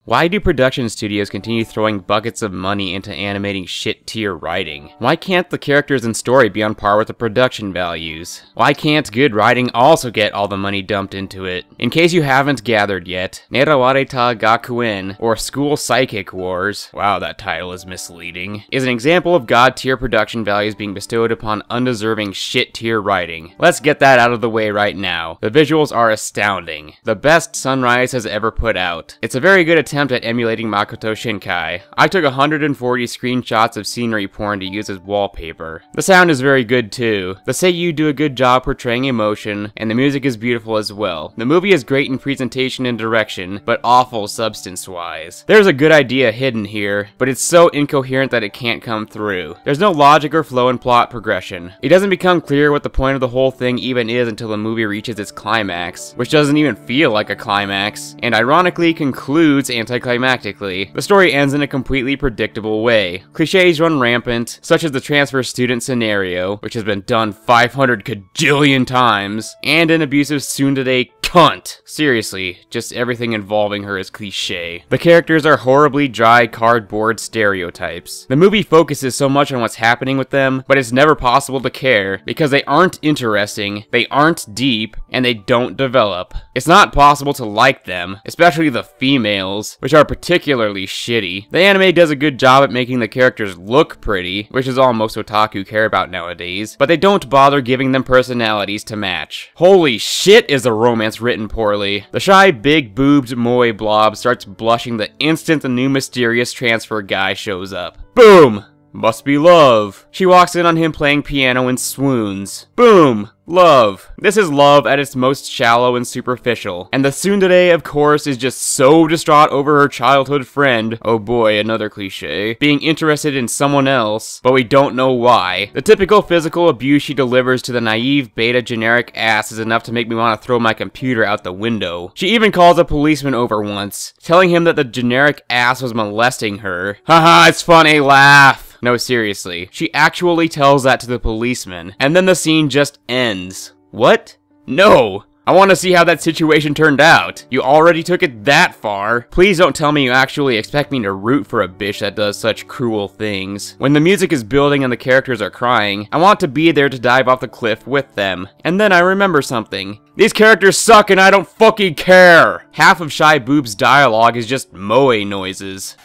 Why do production studios continue throwing buckets of money into animating shit-tier writing? Why can't the characters and story be on par with the production values? Why can't good writing also get all the money dumped into it? In case you haven't gathered yet, Nerawareta Gakuen, or School Psychic Wars, wow that title is misleading, is an example of god-tier production values being bestowed upon undeserving shit-tier writing. Let's get that out of the way right now. The visuals are astounding. The best Sunrise has ever put out. It's a very good attempt at emulating Makoto Shinkai. I took 140 screenshots of scenery porn to use as wallpaper. The sound is very good too. The seiyuu do a good job portraying emotion, and the music is beautiful as well. The movie is great in presentation and direction, but awful substance-wise. There's a good idea hidden here, but it's so incoherent that it can't come through. There's no logic or flow in plot progression. It doesn't become clear what the point of the whole thing even is until the movie reaches its climax, which doesn't even feel like a climax, and ironically concludes anticlimactically. The story ends in a completely predictable way. Clichés run rampant, such as the transfer student scenario, which has been done 500 kajillion times, and an abusive tsundere cunt. Seriously, just everything involving her is cliché. The characters are horribly dry cardboard stereotypes. The movie focuses so much on what's happening with them, but it's never possible to care, because they aren't interesting, they aren't deep, and they don't develop. It's not possible to like them, especially the females, which are particularly shitty. The anime does a good job at making the characters look pretty, which is all most otaku care about nowadays, but they don't bother giving them personalities to match. Holy shit is a romance written poorly. The shy big boobed moe blob starts blushing the instant the new mysterious transfer guy shows up. Boom! Must be love. She walks in on him playing piano and swoons. Boom! Love. This is love at its most shallow and superficial. And the tsundere, of course, is just so distraught over her childhood friend, oh boy, another cliche, being interested in someone else, but we don't know why. The typical physical abuse she delivers to the naive beta generic ass is enough to make me want to throw my computer out the window. She even calls a policeman over once, telling him that the generic ass was molesting her. Haha, it's funny, laugh! No, seriously. She actually tells that to the policeman, and then the scene just ends. What? No! I want to see how that situation turned out. You already took it that far. Please don't tell me you actually expect me to root for a bitch that does such cruel things. When the music is building and the characters are crying, I want to be there to dive off the cliff with them. And then I remember something. These characters suck and I don't fucking care! Half of Shy Boob's dialogue is just moe noises.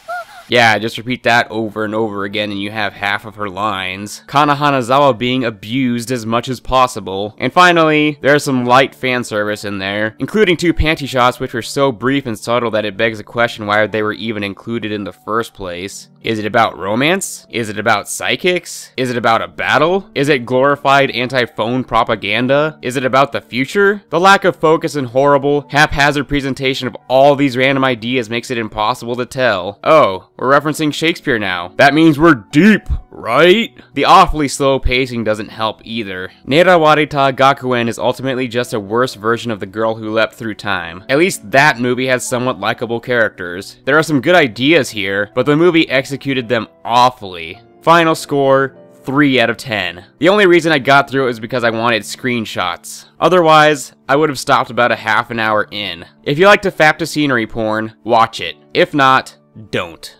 Yeah, just repeat that over and over again and you have half of her lines. Kana Hanazawa being abused as much as possible. And finally, there's some light fan service in there, including 2 panty shots which were so brief and subtle that it begs the question why they were even included in the first place. Is it about romance? Is it about psychics? Is it about a battle? Is it glorified anti-phone propaganda? Is it about the future? The lack of focus and horrible, haphazard presentation of all these random ideas makes it impossible to tell. Oh, we're referencing Shakespeare now. That means we're deep, right? The awfully slow pacing doesn't help either. Nerawareta Gakuen is ultimately just a worse version of The Girl Who Leapt Through Time. At least that movie has somewhat likable characters. There are some good ideas here, but the movie executed them awfully. Final score, 3 out of 10. The only reason I got through it was because I wanted screenshots. Otherwise, I would have stopped about a half an hour in. If you like to fap to scenery porn, watch it. If not, don't.